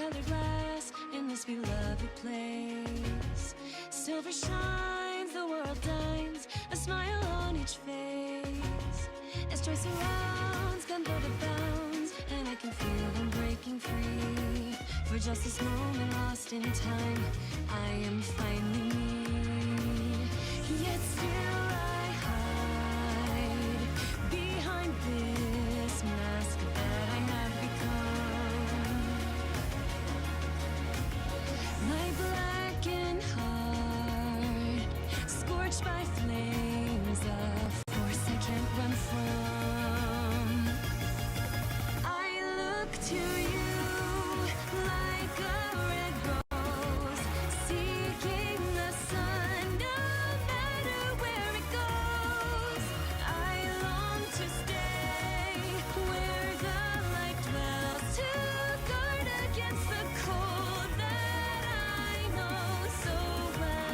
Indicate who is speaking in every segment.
Speaker 1: colored glass in this beloved place. Silver shines, the world dines, a smile on each face. As joy surrounds, gunpowder bounds, and I can feel them breaking free. For just this moment lost in time, I am finally me. Yet still I hide behind this mask that I have become. My blackened heart, scorched by flames of force I can't run from. I look to you like a red rose, seeking the sun no matter where it goes. I long to stay where the light dwells, to guard against the cold that I know so well.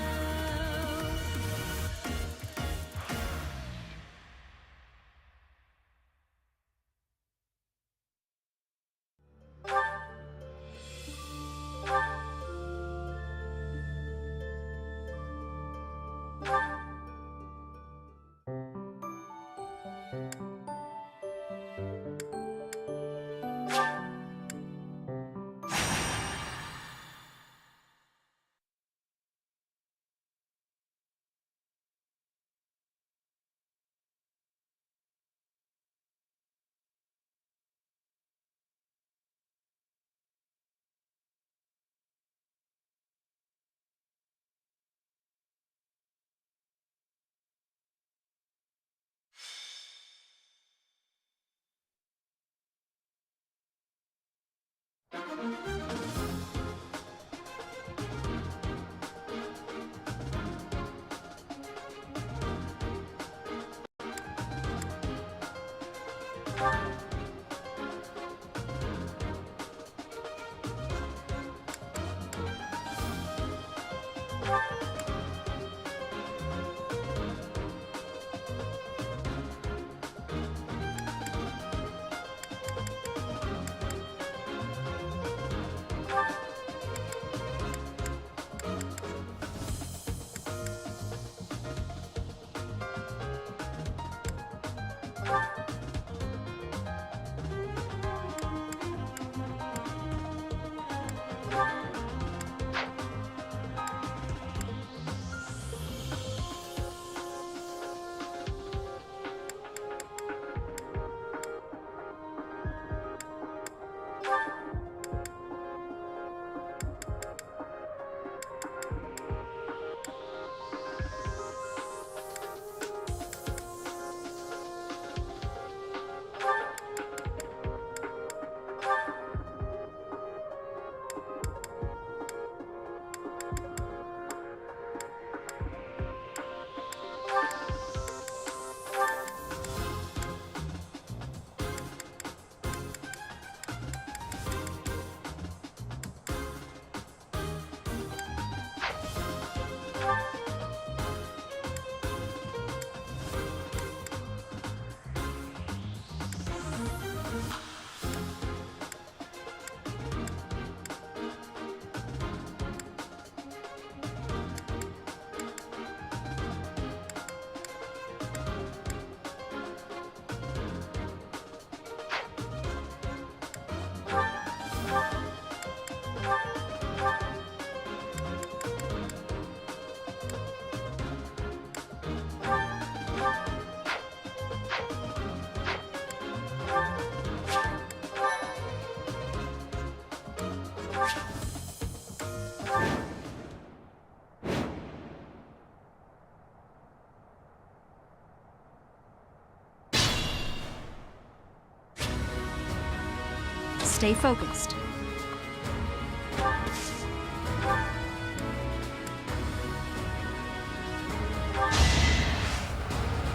Speaker 2: Stay focused.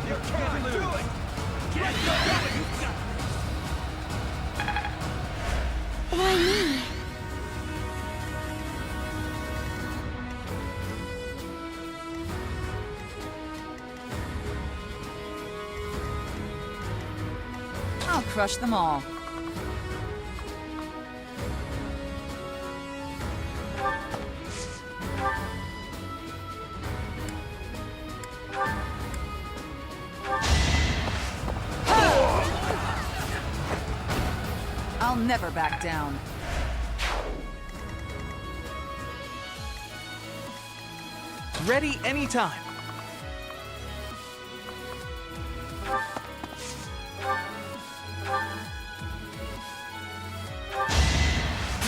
Speaker 3: You can't do it! Get going!
Speaker 2: Why me?
Speaker 4: I'll crush them all. I'll never back down.
Speaker 3: Ready anytime.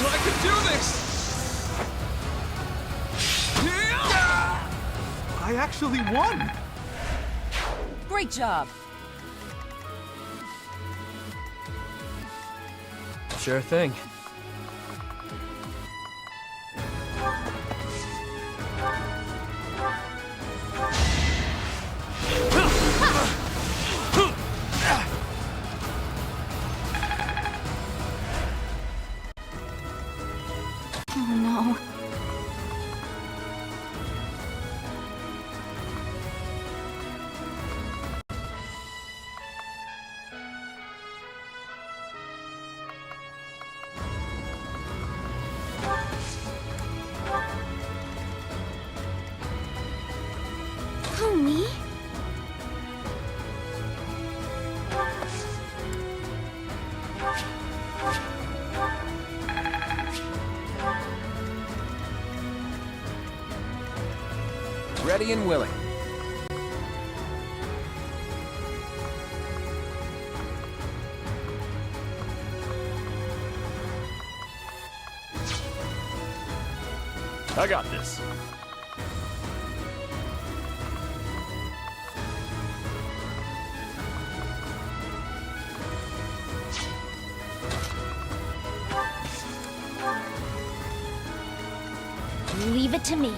Speaker 3: I can do this! I actually won!
Speaker 4: Great job.
Speaker 5: Sure thing.
Speaker 2: Oh no. Oh, me?
Speaker 5: Ready and willing. I got this.
Speaker 2: Leave it to me.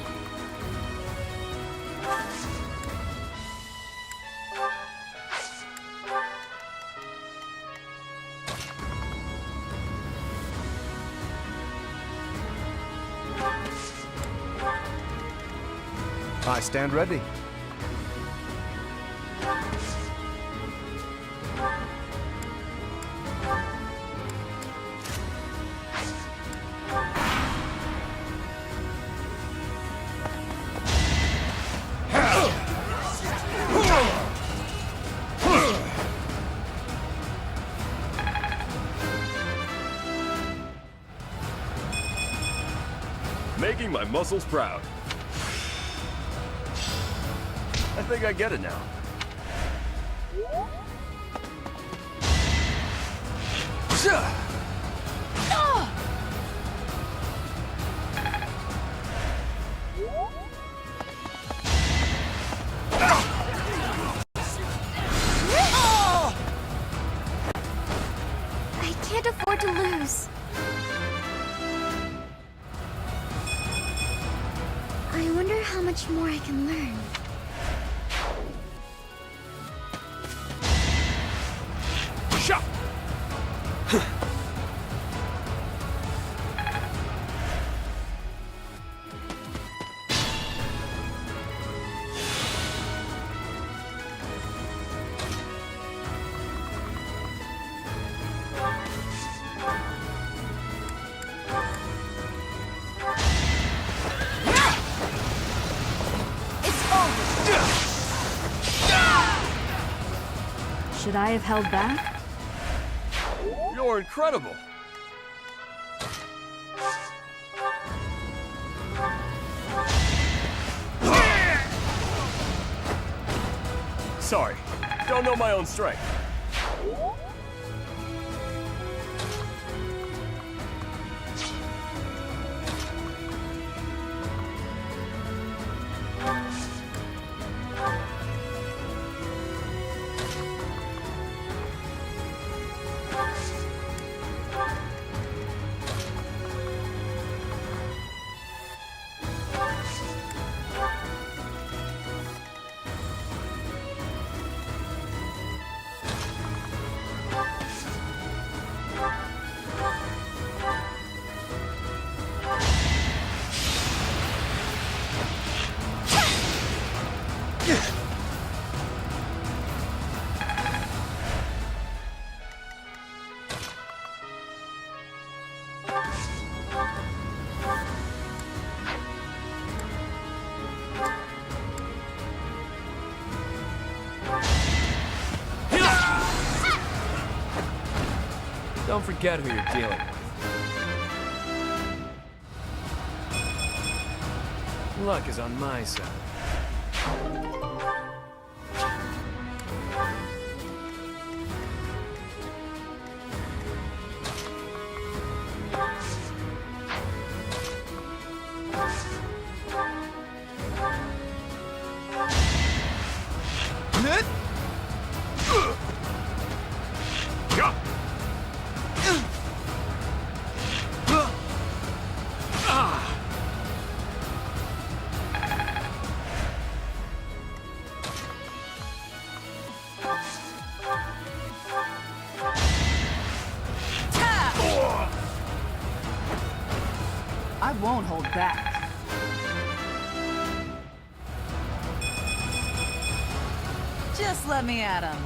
Speaker 5: I stand ready. Making my muscles proud. I think I get it now.
Speaker 2: I can't afford to lose. I wonder how much more I can learn.
Speaker 5: Shot!
Speaker 2: Should I have held back?
Speaker 5: You're incredible! Sorry, don't know my own strength. Don't forget who you're dealing with. Luck is on my side.
Speaker 4: I won't hold back. Just let me at him.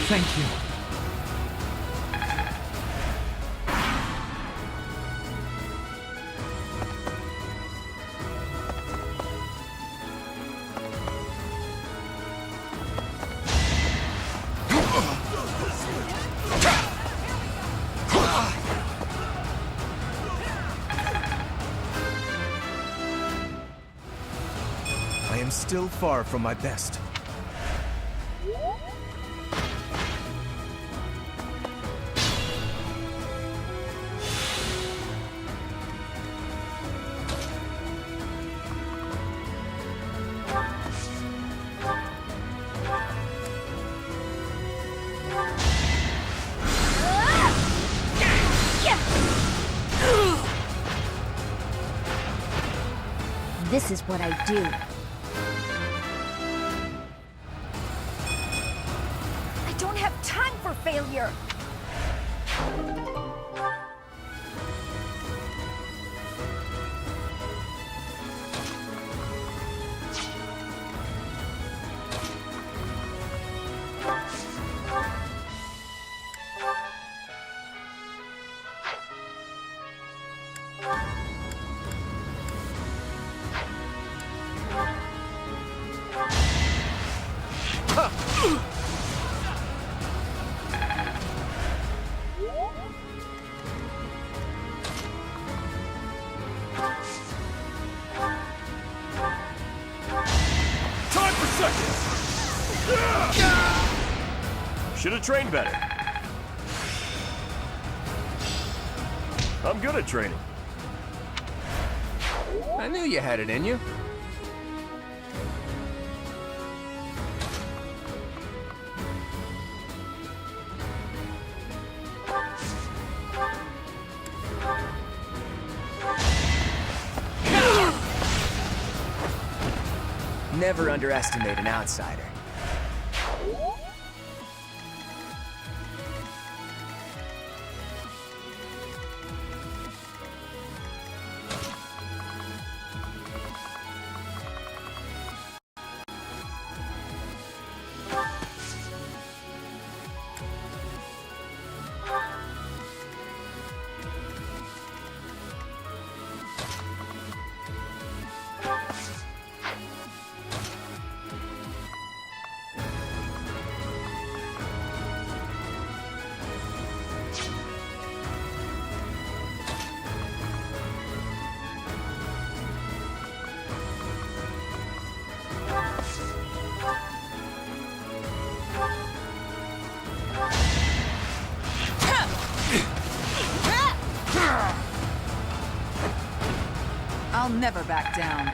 Speaker 3: Thank you.
Speaker 5: I am still far from my best.
Speaker 2: This is what I do. I don't have time for failure!
Speaker 5: Time for seconds! Should have trained better. I'm good at training.
Speaker 3: I knew you had it in you.
Speaker 6: Never underestimate an outsider.
Speaker 4: I'll never back down.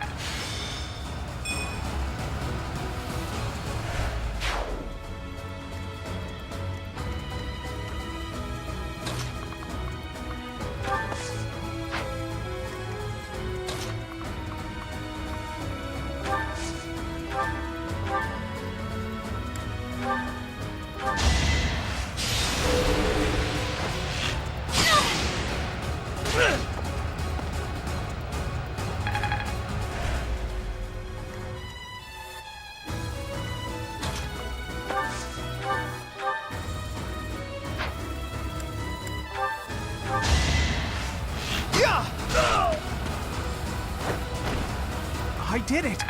Speaker 3: did it!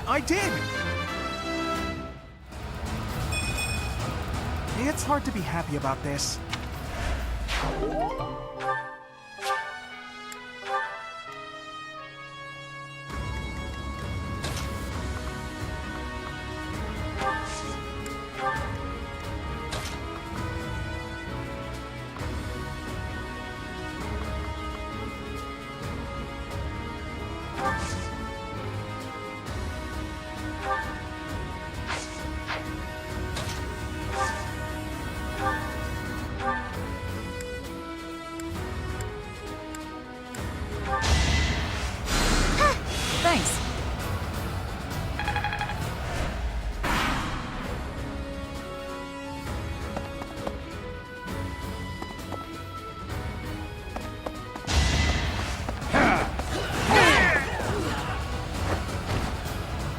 Speaker 3: I did! It's hard to be happy about this.
Speaker 4: Thanks.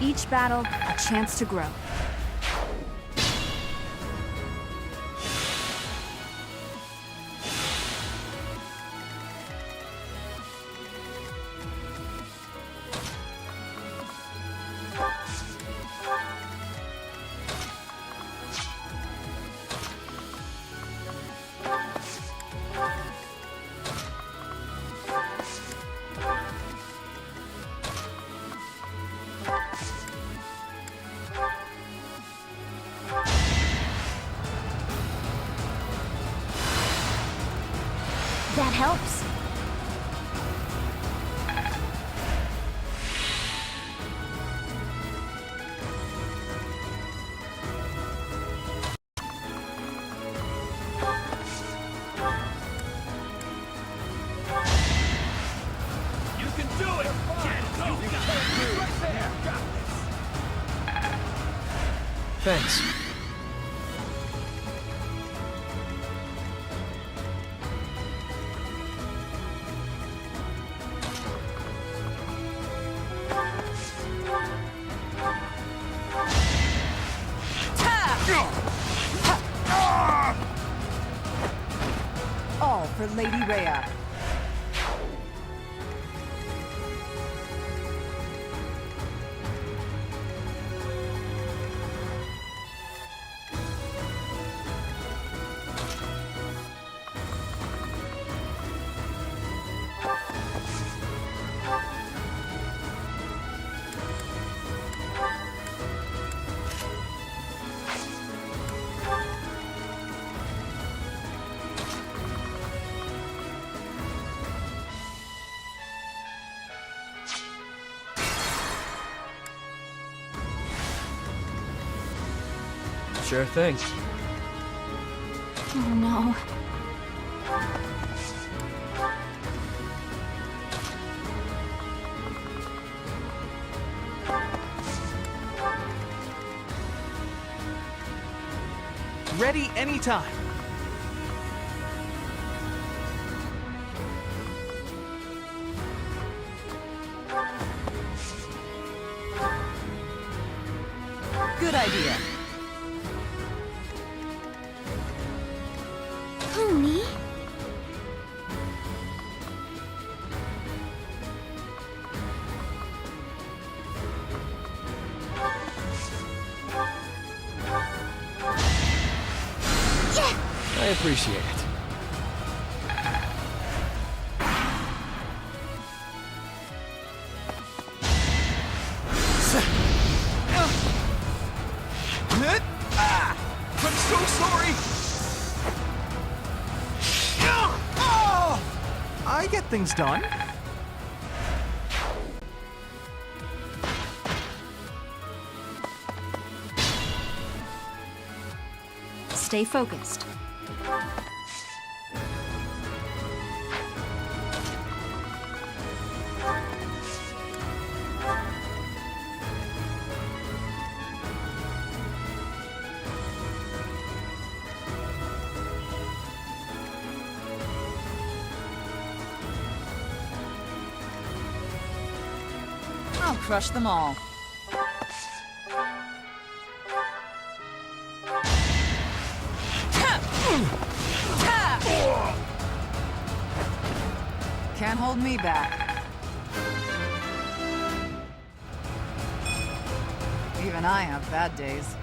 Speaker 2: Each battle, a chance to grow. That helps.
Speaker 5: You can do it! Get it! You got it! Right there! Got this!
Speaker 6: Thanks.
Speaker 4: All for Lady Rhea.
Speaker 6: Sure thing.
Speaker 2: Oh no.
Speaker 3: Ready anytime.
Speaker 4: Good idea.
Speaker 2: Pony?
Speaker 6: I appreciate it.
Speaker 3: I'm so sorry! I get things done.
Speaker 2: Stay focused.
Speaker 4: I'll crush them all. Can't hold me back. Even I have bad days.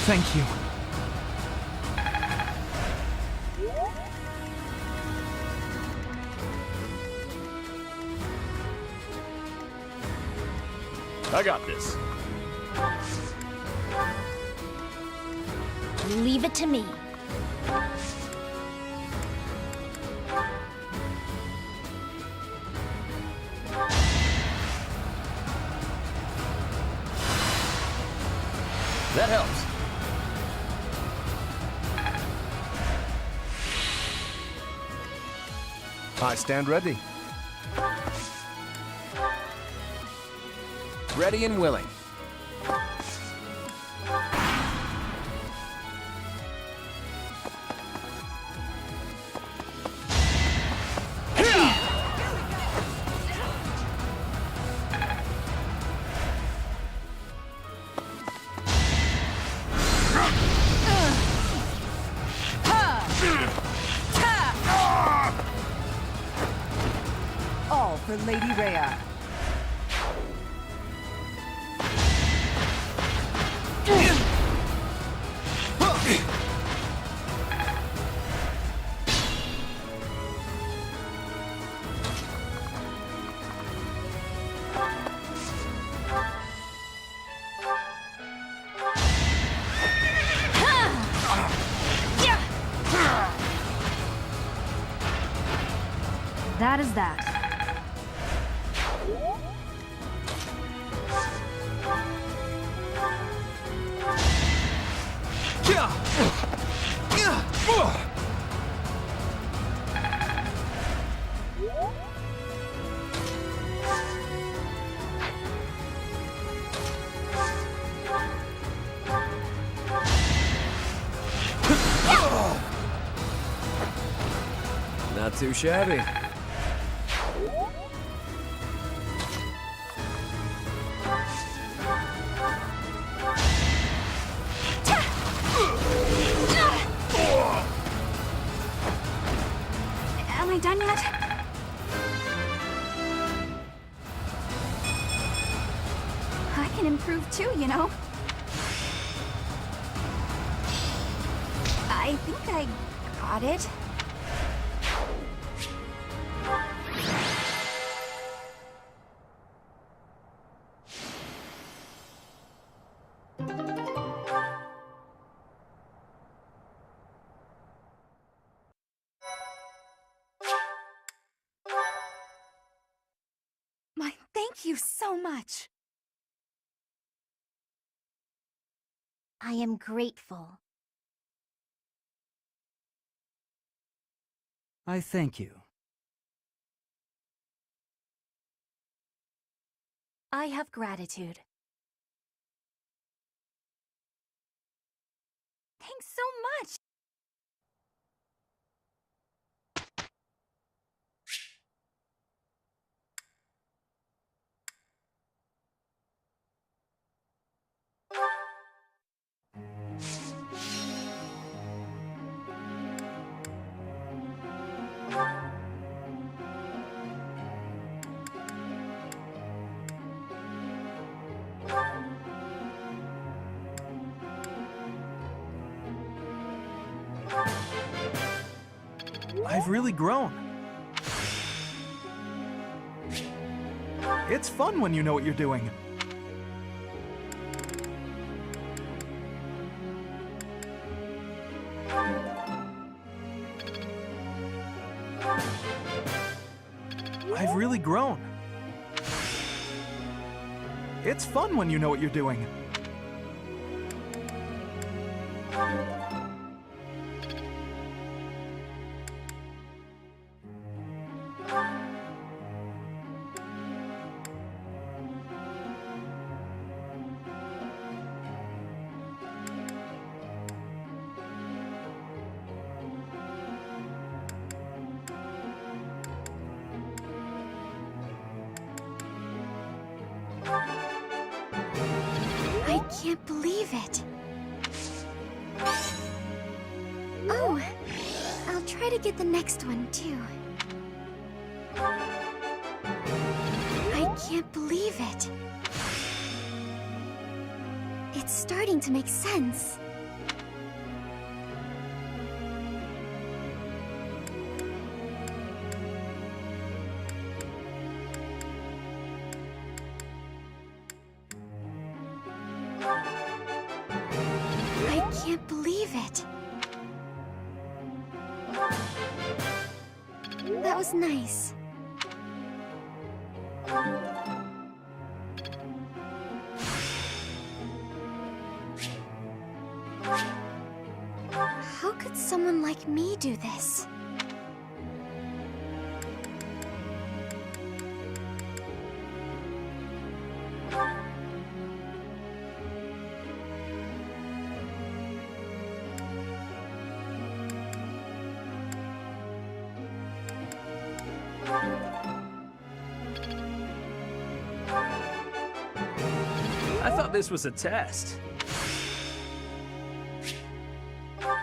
Speaker 3: Thank you.
Speaker 5: I got this.
Speaker 2: Leave it to me.
Speaker 6: That helps.
Speaker 3: I stand ready.
Speaker 6: Ready and willing.
Speaker 4: All for Lady Rhea.
Speaker 2: That is that.
Speaker 6: Not too shabby.
Speaker 2: Am I done yet? I can improve too, you know. I think I got it. Thank you so much. I am grateful.
Speaker 7: I thank you.
Speaker 2: I have gratitude. Thanks so much.
Speaker 3: I've really grown. It's fun when you know what you're doing. I've really grown. It's fun when you know what you're doing.
Speaker 2: I can't believe it. Oh, I'll try to get the next one, too. I can't believe it. It's starting to make sense. I can't believe it. That was nice. How could someone like me do this?
Speaker 5: I thought this was a test.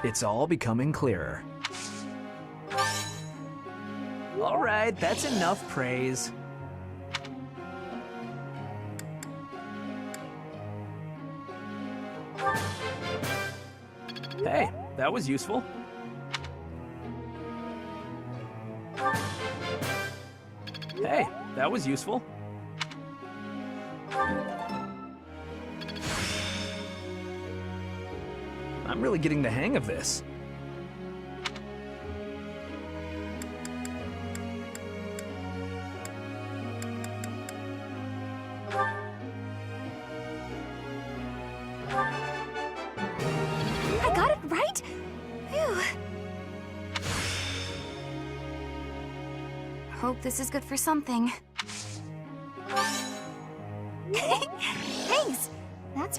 Speaker 5: It's all becoming clearer. All right, that's enough praise. Hey, that was useful. Hey, that was useful. I'm really getting the hang of this.
Speaker 2: I got it right? Phew. Hope this is good for something. Thanks! That's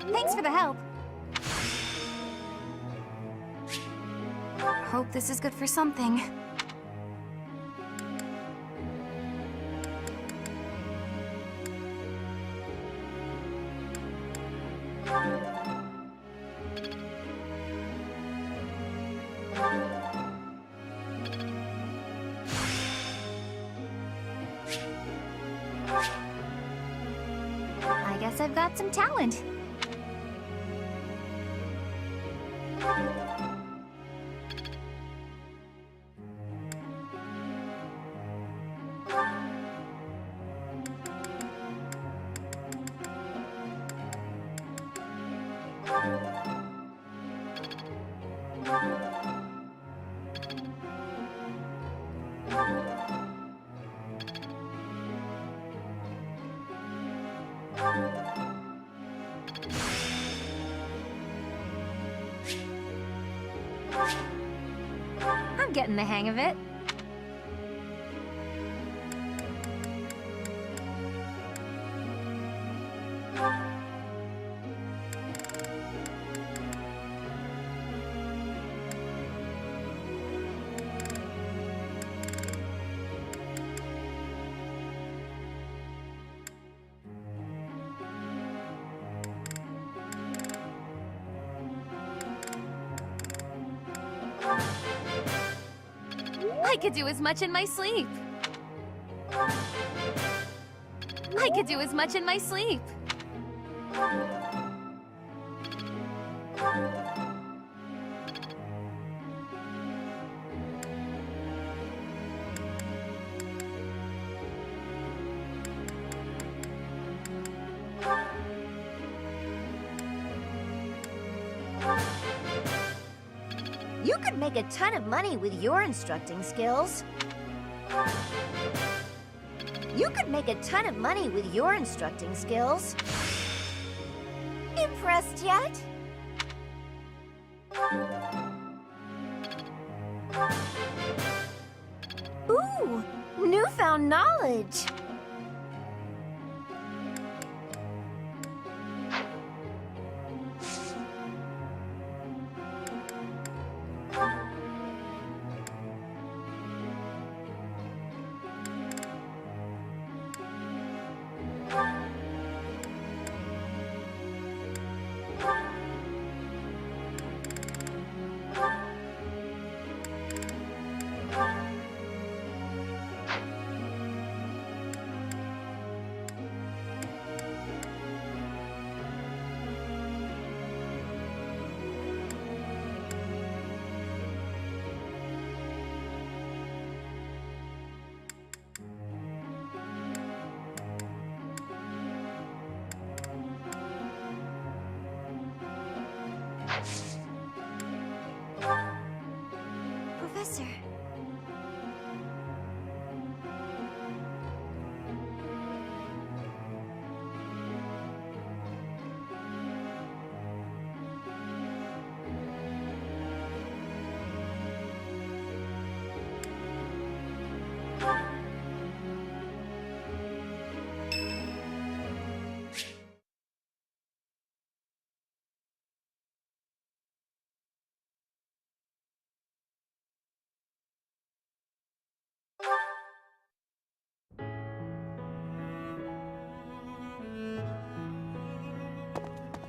Speaker 2: Thanks for the help. Hope this is good for something. I guess I've got some talent. I'm getting the hang of it. I could do as much in my sleep. I could do as much in my sleep.
Speaker 7: could make a ton of money with your instructing skills. You could make a ton of money with your instructing skills. Impressed yet? Ooh, newfound knowledge.
Speaker 2: Professor.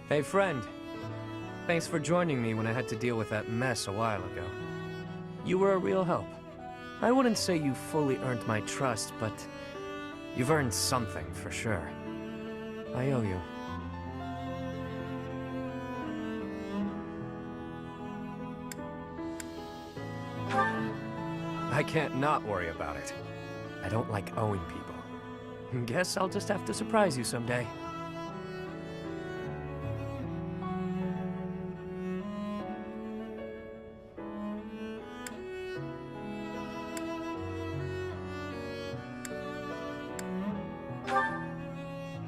Speaker 8: Hey, friend. Thanks for joining me when I had to deal with that mess a while ago. You were a real help. I wouldn't say you fully earned my trust, but you've earned something for sure. I owe you. I can't not worry about it. I don't like owing people. Guess I'll just have to surprise you someday.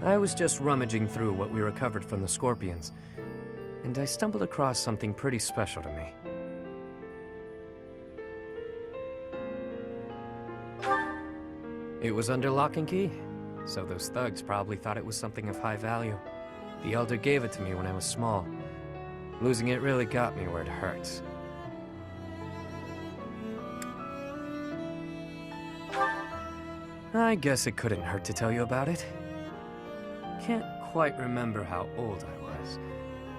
Speaker 8: I was just rummaging through what we recovered from the Scorpions, and I stumbled across something pretty special to me. It was under lock and key, so those thugs probably thought it was something of high value. The Elder gave it to me when I was small. Losing it really got me where it hurts. I guess it couldn't hurt to tell you about it. Can't quite remember how old I was,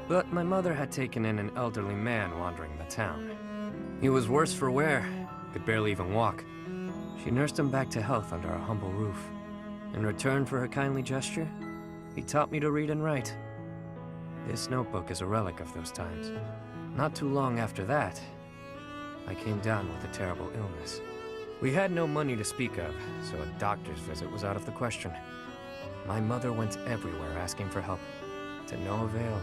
Speaker 8: but my mother had taken in an elderly man wandering the town. He was worse for wear, could barely even walk. She nursed him back to health under our humble roof. In return for her kindly gesture, he taught me to read and write. This notebook is a relic of those times. Not too long after that, I came down with a terrible illness. We had no money to speak of, so a doctor's visit was out of the question. My mother went everywhere asking for help, to no avail.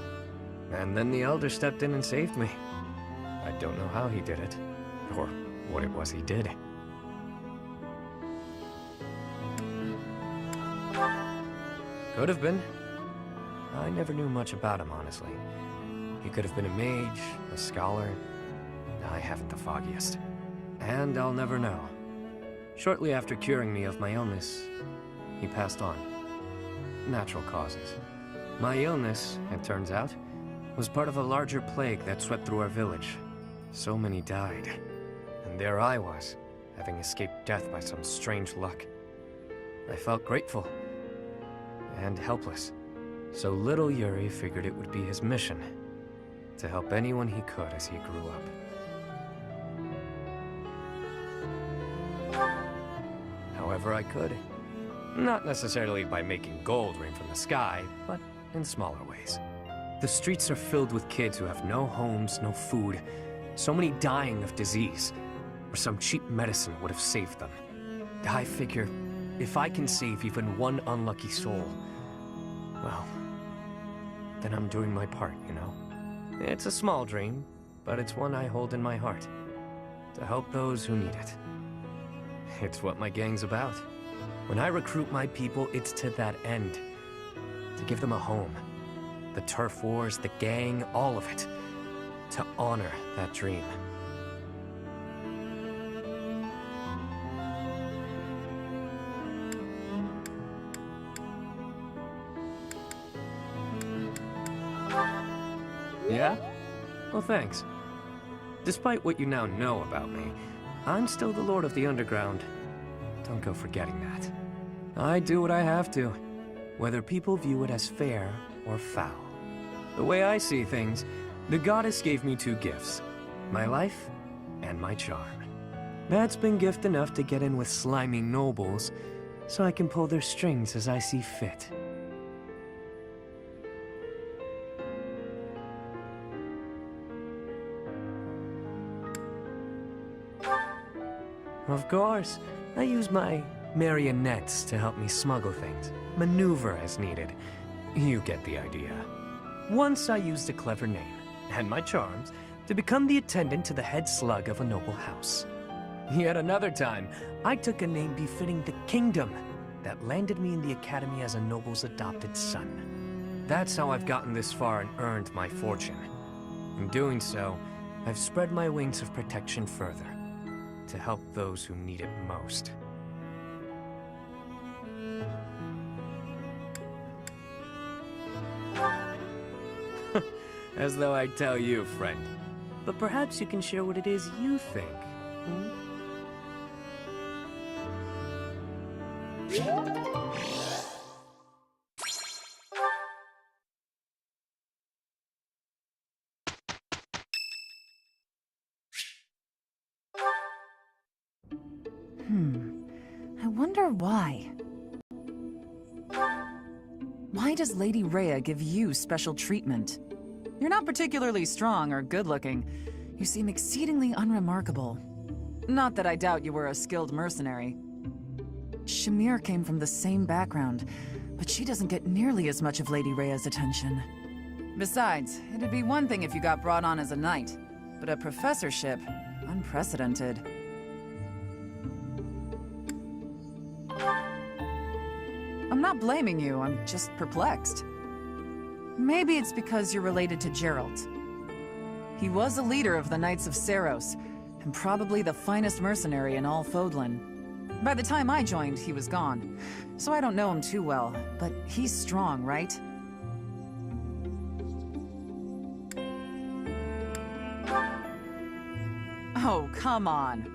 Speaker 8: And then the Elder stepped in and saved me. I don't know how he did it, or what it was he did. Could have been. I never knew much about him, honestly. He could have been a mage, a scholar. I haven't the foggiest. And I'll never know. Shortly after curing me of my illness, he passed on. Natural causes. My illness, it turns out, was part of a larger plague that swept through our village. So many died. And there I was, having escaped death by some strange luck. I felt grateful. And helpless. So little Yuri figured it would be his mission to help anyone he could as he grew up. However I could. Not necessarily by making gold rain from the sky, but in smaller ways. The streets are filled with kids who have no homes, no food, so many dying of disease, or some cheap medicine would have saved them. I figure, if I can save even one unlucky soul, well, then I'm doing my part, you know? It's a small dream, but it's one I hold in my heart. To help those who need it. It's what my gang's about. When I recruit my people, it's to that end. To give them a home. The turf wars, the gang, all of it. To honor that dream. Yeah? Well, thanks. Despite what you now know about me, I'm still the Lord of the Underground. Don't go forgetting that. I do what I have to, whether people view it as fair or foul. The way I see things, the goddess gave me two gifts. My life and my charm. That's been gift enough to get in with slimy nobles, so I can pull their strings as I see fit. Of course, I use my marionettes to help me smuggle things, maneuver as needed. You get the idea. Once I used a clever name, and my charms, to become the attendant to the head slug of a noble house. Yet another time, I took a name befitting the kingdom that landed me in the academy as a noble's adopted son. That's how I've gotten this far and earned my fortune. In doing so, I've spread my wings of protection further, to help those who need it most. As though I'd tell you, friend. But perhaps you can share what it is you think.
Speaker 4: I wonder why. Why does Lady Rhea give you special treatment? You're not particularly strong or good-looking. You seem exceedingly unremarkable. Not that I doubt you were a skilled mercenary. Shamir came from the same background, but she doesn't get nearly as much of Lady Rhea's attention. Besides, it'd be one thing if you got brought on as a knight, but a professorship, unprecedented. I'm not blaming you, I'm just perplexed. Maybe it's because you're related to Geralt. He was a leader of the Knights of Seiros, and probably the finest mercenary in all Fódlan. By the time I joined, he was gone, so I don't know him too well, but he's strong, right? Oh, come on.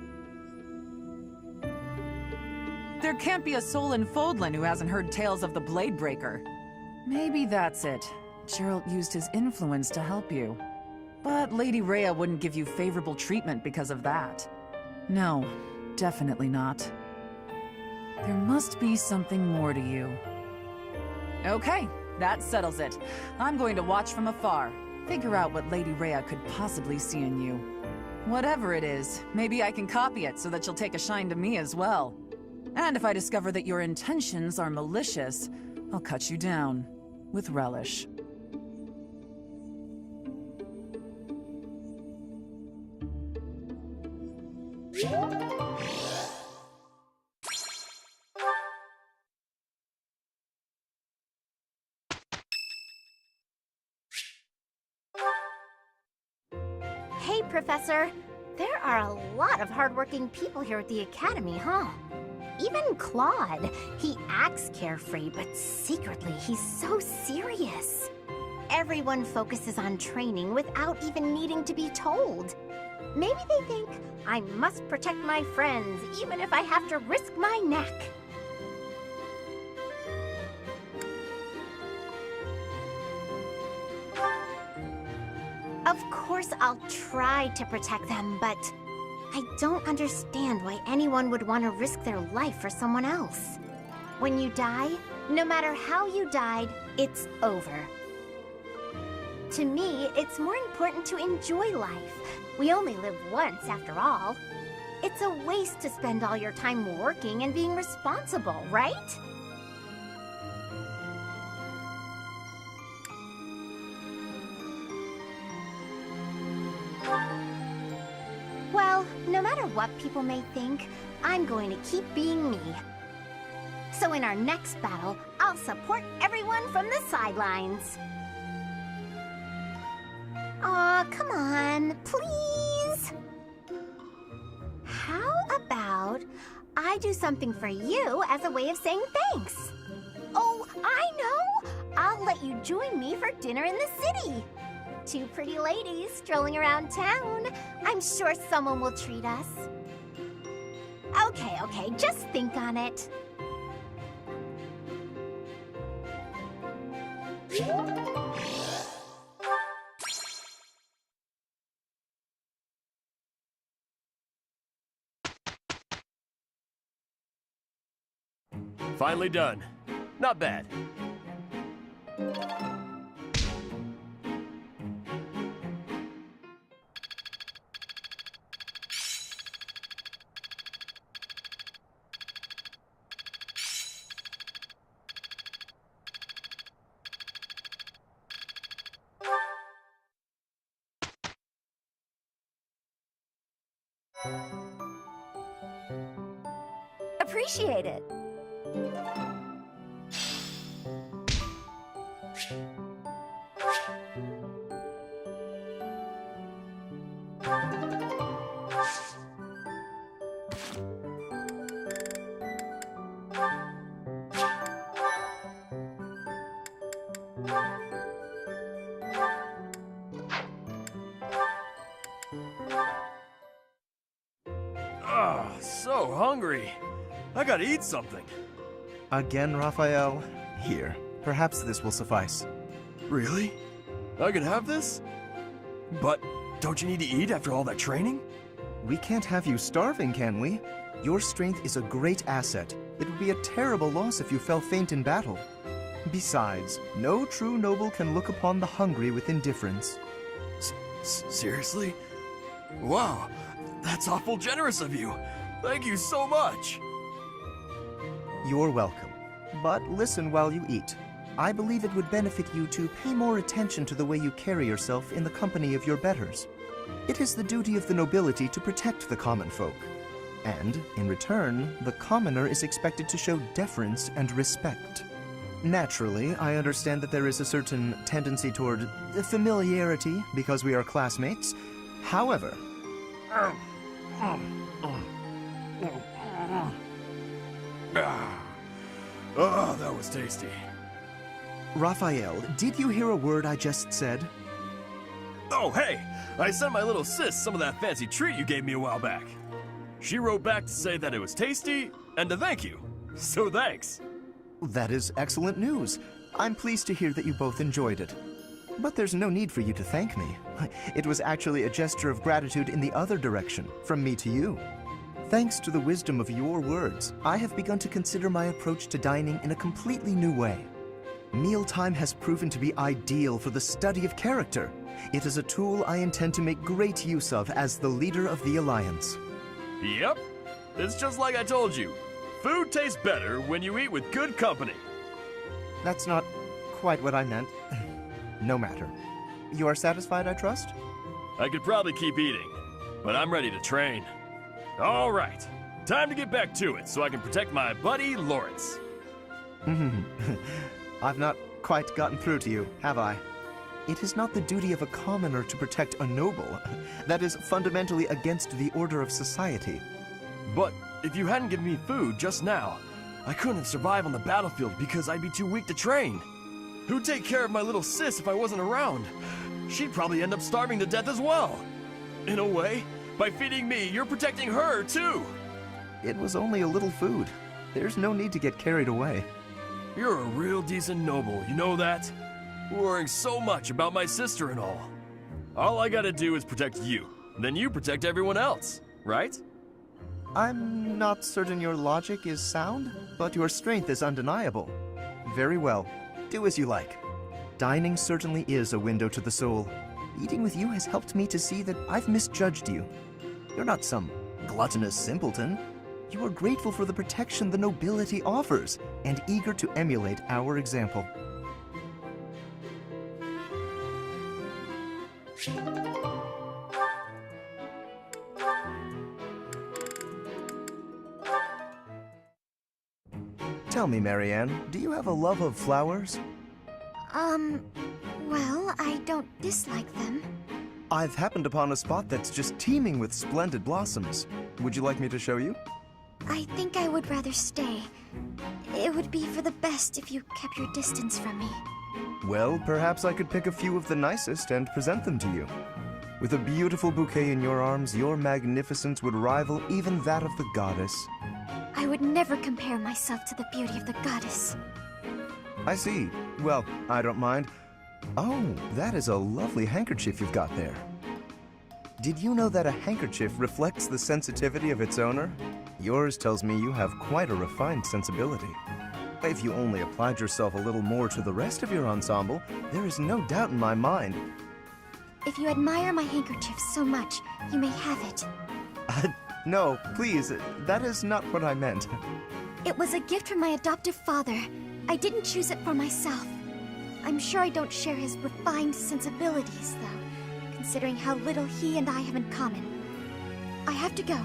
Speaker 4: There can't be a soul in Fódlan who hasn't heard tales of the Bladebreaker. Maybe that's it. Geralt used his influence to help you. But Lady Rhea wouldn't give you favorable treatment because of that. No, definitely not. There must be something more to you. Okay, that settles it. I'm going to watch from afar. Figure out what Lady Rhea could possibly see in you. Whatever it is, maybe I can copy it so that you'll take a shine to me as well. And if I discover that your intentions are malicious, I'll cut you down. With relish.
Speaker 7: Hey, Professor. There are a lot of hardworking people here at the Academy, huh? Even Claude. He acts carefree, but secretly he's so serious. Everyone focuses on training without even needing to be told. Maybe they think, I must protect my friends, even if I have to risk my neck. Of course I'll try to protect them, but I don't understand why anyone would want to risk their life for someone else. When you die, no matter how you died, it's over. To me, it's more important to enjoy life. We only live once, after all. It's a waste to spend all your time working and being responsible, right? what people may think, I'm going to keep being me. So in our next battle, I'll support everyone from the sidelines. Aw, come on, please. How about I do something for you as a way of saying thanks? Oh, I know! I'll let you join me for dinner in the city. Two pretty ladies strolling around town. I'm sure someone will treat us. Okay, just think on it.
Speaker 5: Finally done. Not bad.
Speaker 2: Appreciate it.
Speaker 5: So hungry. I gotta eat something.
Speaker 9: Again, Raphael? Here, perhaps this will suffice.
Speaker 5: Really? I can have this? But don't you need to eat after all that training?
Speaker 9: We can't have you starving, can we? Your strength is a great asset. It would be a terrible loss if you fell faint in battle. Besides, no true noble can look upon the hungry with indifference.
Speaker 5: Seriously? Wow, that's awful generous of you. Thank you so much.
Speaker 9: You're welcome. But listen while you eat. I believe it would benefit you to pay more attention to the way you carry yourself in the company of your betters. It is the duty of the nobility to protect the common folk. And, in return, the commoner is expected to show deference and respect. Naturally, I understand that there is a certain tendency toward familiarity because we are classmates. However...
Speaker 5: Oh, that was tasty.
Speaker 9: Raphael, did you hear a word I just said?
Speaker 5: Oh, hey! I sent my little sis some of that fancy treat you gave me a while back. She wrote back to say that it was tasty and to thank you. So thanks.
Speaker 9: That is excellent news. I'm pleased to hear that you both enjoyed it. But there's no need for you to thank me. It was actually a gesture of gratitude in the other direction, from me to you. Thanks to the wisdom of your words, I have begun to consider my approach to dining in a completely new way. Mealtime has proven to be ideal for the study of character. It is a tool I intend to make great use of as the leader of the Alliance.
Speaker 5: Yep. It's just like I told you. Food tastes better when you eat with good company.
Speaker 9: That's not quite what I meant. No matter. You are satisfied, I trust?
Speaker 5: I could probably keep eating, but I'm ready to train. All right. Time to get back to it so I can protect my buddy Lawrence.
Speaker 9: I've not quite gotten through to you, have I? It is not the duty of a commoner to protect a noble. That is fundamentally against the order of society.
Speaker 5: But if you hadn't given me food just now, I couldn't survive on the battlefield because I'd be too weak to train. Who'd take care of my little sis if I wasn't around? She'd probably end up starving to death as well. In a way, by feeding me, you're protecting her too.
Speaker 9: It was only a little food. There's no need to get carried away.
Speaker 5: You're a real decent noble, you know that? Worrying so much about my sister and all. All I gotta do is protect you, then you protect everyone else, right?
Speaker 9: I'm not certain your logic is sound, but your strength is undeniable. Very well. Do as you like. Dining certainly is a window to the soul. Eating with you has helped me to see that I've misjudged you. You're not some gluttonous simpleton. You are grateful for the protection the nobility offers, and eager to emulate our example. Tell me, Marianne, do you have a love of flowers?
Speaker 2: Well, I don't dislike them.
Speaker 9: I've happened upon a spot that's just teeming with splendid blossoms. Would you like me to show you?
Speaker 2: I think I would rather stay. It would be for the best if you kept your distance from me.
Speaker 9: Well, perhaps I could pick a few of the nicest and present them to you. With a beautiful bouquet in your arms, your magnificence would rival even that of the goddess.
Speaker 2: I would never compare myself to the beauty of the goddess.
Speaker 9: I see. Well, I don't mind. Oh, that is a lovely handkerchief you've got there. Did you know that a handkerchief reflects the sensitivity of its owner? Yours tells me you have quite a refined sensibility. If you only applied yourself a little more to the rest of your ensemble, there is no doubt in my mind.
Speaker 2: If you admire my handkerchief so much, you may have it.
Speaker 9: No, please, that is not what I meant.
Speaker 2: It was a gift from my adoptive father. I didn't choose it for myself. I'm sure I don't share his refined sensibilities, though, considering how little he and I have in common. I have to go.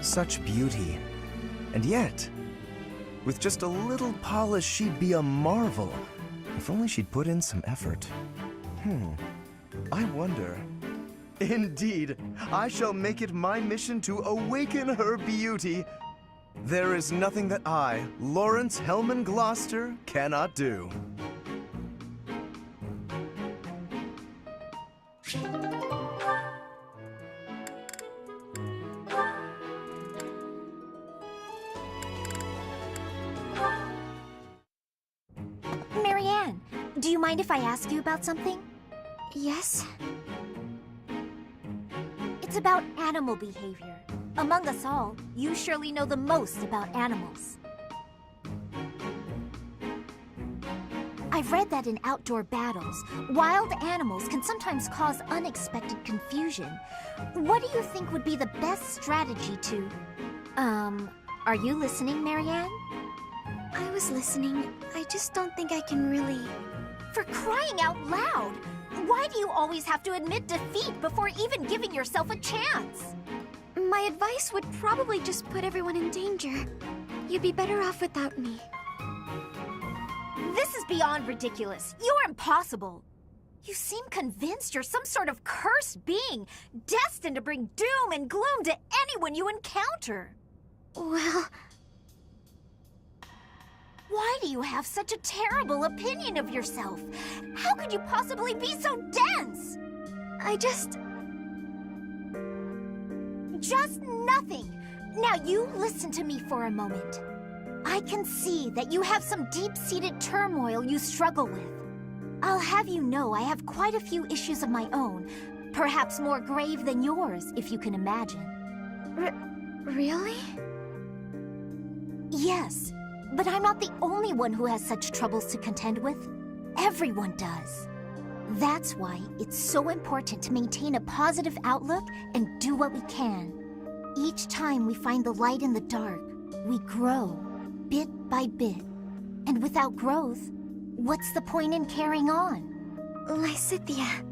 Speaker 9: Such beauty. And yet, with just a little polish, she'd be a marvel. If only she'd put in some effort. I wonder. Indeed, I shall make it my mission to awaken her beauty. There is nothing that I, Lawrence Hellman Gloucester, cannot do.
Speaker 7: Marianne, do you mind if I ask you about something?
Speaker 2: Yes?
Speaker 7: It's about animal behavior. Among us all, you surely know the most about animals. I've read that in outdoor battles, wild animals can sometimes cause unexpected confusion. What do you think would be the best strategy to... are you listening, Marianne?
Speaker 2: I was listening. I just don't think I can really...
Speaker 7: For crying out loud! Why do you always have to admit defeat before even giving yourself a chance?
Speaker 2: My advice would probably just put everyone in danger. You'd be better off without me.
Speaker 7: This is beyond ridiculous. You're impossible. You seem convinced you're some sort of cursed being, destined to bring doom and gloom to anyone you encounter.
Speaker 2: Well...
Speaker 7: Why do you have such a terrible opinion of yourself? How could you possibly be so dense?
Speaker 2: I just...
Speaker 7: Just nothing. Now you listen to me for a moment. I can see that you have some deep-seated turmoil you struggle with. I'll have you know I have quite a few issues of my own, perhaps more grave than yours, if you can imagine.
Speaker 2: Really?
Speaker 7: Yes, but I'm not the only one who has such troubles to contend with. Everyone does. That's why it's so important to maintain a positive outlook and do what we can. Each time we find the light in the dark, we grow, bit by bit. And without growth, what's the point in carrying on?
Speaker 2: Lysithea,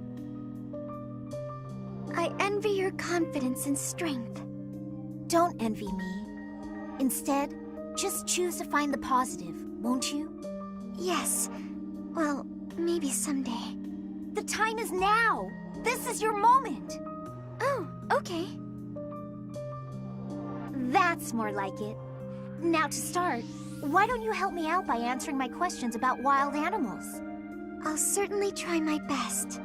Speaker 2: I envy your confidence and strength.
Speaker 7: Don't envy me. Instead, just choose to find the positive, won't you?
Speaker 2: Yes. Well, maybe someday.
Speaker 7: The time is now! This is your moment!
Speaker 2: Oh, okay.
Speaker 7: That's more like it. Now to start, why don't you help me out by answering my questions about wild animals?
Speaker 2: I'll certainly try my best.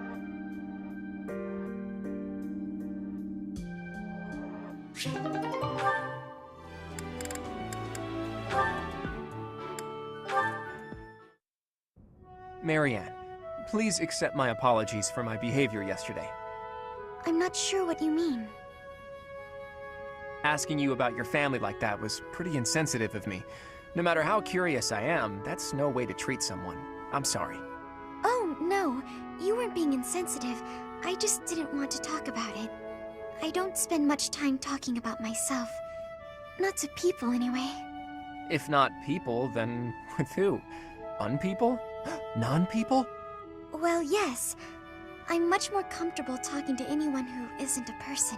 Speaker 10: Marianne, please accept my apologies for my behavior yesterday.
Speaker 2: I'm not sure what you mean.
Speaker 10: Asking you about your family like that was pretty insensitive of me. No matter how curious I am, that's no way to treat someone. I'm sorry.
Speaker 2: Oh, no. You weren't being insensitive. I just didn't want to talk about it. I don't spend much time talking about myself. Not to people, anyway.
Speaker 10: If not people, then with who? Unpeople? Non-people?
Speaker 2: Well, yes. I'm much more comfortable talking to anyone who isn't a person.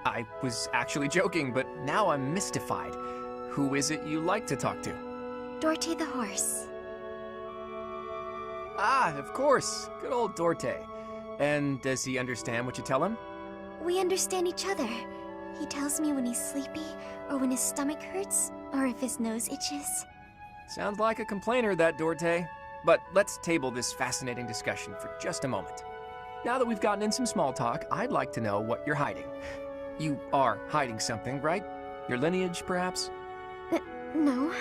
Speaker 10: I was actually joking, but now I'm mystified. Who is it you like to talk to?
Speaker 2: Dorte the horse.
Speaker 10: Ah, of course. Good old Dorte. And does he understand what you tell him?
Speaker 2: We understand each other. He tells me when he's sleepy, or when his stomach hurts, or if his nose itches.
Speaker 10: Sounds like a complainer, that Dorte. But let's table this fascinating discussion for just a moment. Now that we've gotten in some small talk, I'd like to know what you're hiding. You are hiding something, right? Your lineage, perhaps?
Speaker 2: No.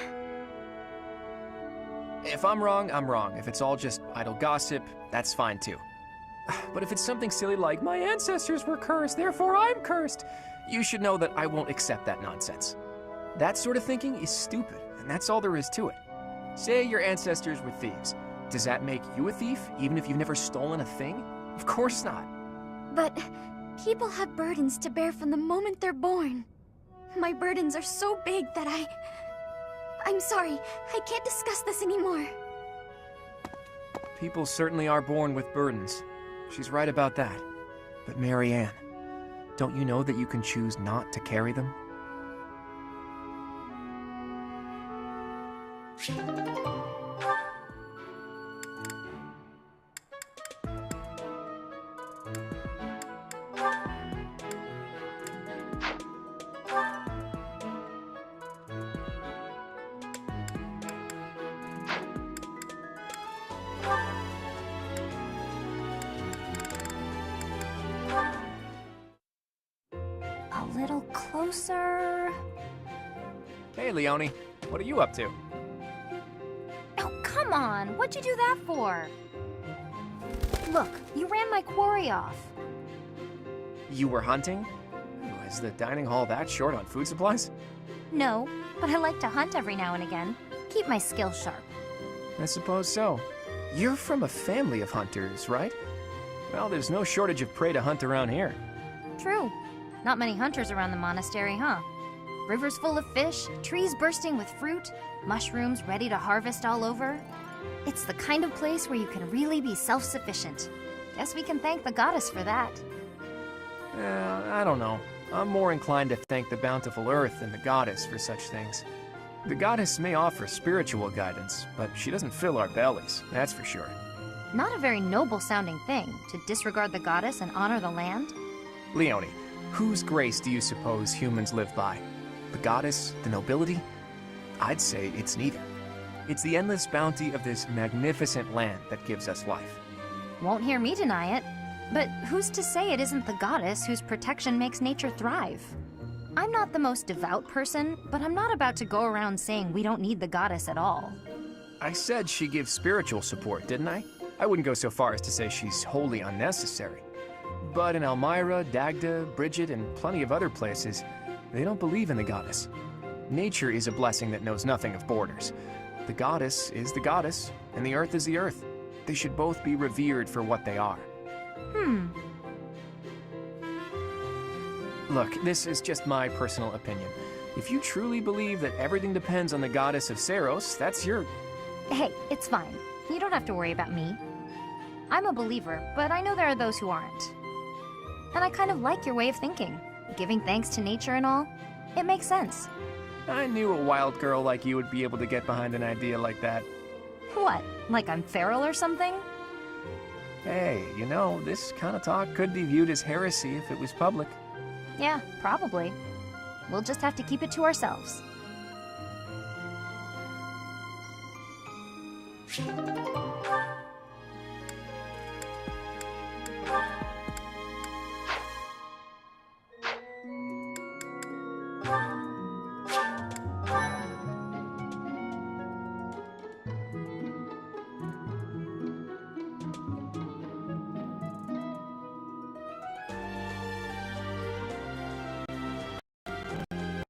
Speaker 10: If I'm wrong, I'm wrong. If it's all just idle gossip, that's fine too. But if it's something silly like, my ancestors were cursed, therefore I'm cursed, you should know that I won't accept that nonsense. That sort of thinking is stupid, and that's all there is to it. Say your ancestors were thieves. Does that make you a thief, even if you've never stolen a thing? Of course not.
Speaker 2: But people have burdens to bear from the moment they're born. My burdens are so big that I'm sorry, I can't discuss this anymore.
Speaker 10: People certainly are born with burdens. She's right about that. But Marianne, don't you know that you can choose not to carry them?
Speaker 2: A little closer.
Speaker 10: Hey, Leonie, what are you up to?
Speaker 11: Oh, come on! What'd you do that for? Look, you ran my quarry off.
Speaker 10: You were hunting? Is the dining hall that short on food supplies?
Speaker 11: No, but I like to hunt every now and again. Keep my skills sharp.
Speaker 10: I suppose so. You're from a family of hunters, right? Well, there's no shortage of prey to hunt around here.
Speaker 11: True. Not many hunters around the monastery, huh? Rivers full of fish, trees bursting with fruit, mushrooms ready to harvest all over. It's the kind of place where you can really be self-sufficient. Guess we can thank the goddess for that.
Speaker 10: I don't know. I'm more inclined to thank the bountiful earth than the goddess for such things. The goddess may offer spiritual guidance, but she doesn't fill our bellies, that's for sure.
Speaker 11: Not a very noble-sounding thing, to disregard the goddess and honor the land.
Speaker 10: Leonie, whose grace do you suppose humans live by? The goddess? The nobility? I'd say it's neither. It's the endless bounty of this magnificent land that gives us life.
Speaker 11: Won't hear me deny it. But who's to say it isn't the goddess whose protection makes nature thrive? I'm not the most devout person, but I'm not about to go around saying we don't need the goddess at all.
Speaker 10: I said she gives spiritual support, didn't I? I wouldn't go so far as to say she's wholly unnecessary. But in Elmira, Dagda, Bridget, and plenty of other places, they don't believe in the goddess. Nature is a blessing that knows nothing of borders. The goddess is the goddess, and the earth is the earth. They should both be revered for what they are. Look, this is just my personal opinion. If you truly believe that everything depends on the goddess of Saros, that's your...
Speaker 11: Hey, it's fine. You don't have to worry about me. I'm a believer, but I know there are those who aren't. And I kind of like your way of thinking. Giving thanks to nature and all. It makes sense.
Speaker 10: I knew a wild girl like you would be able to get behind an idea like that.
Speaker 11: What? Like I'm feral or something?
Speaker 10: Hey, you know, this kind of talk could be viewed as heresy if it was public.
Speaker 11: Yeah, probably. We'll just have to keep it to ourselves.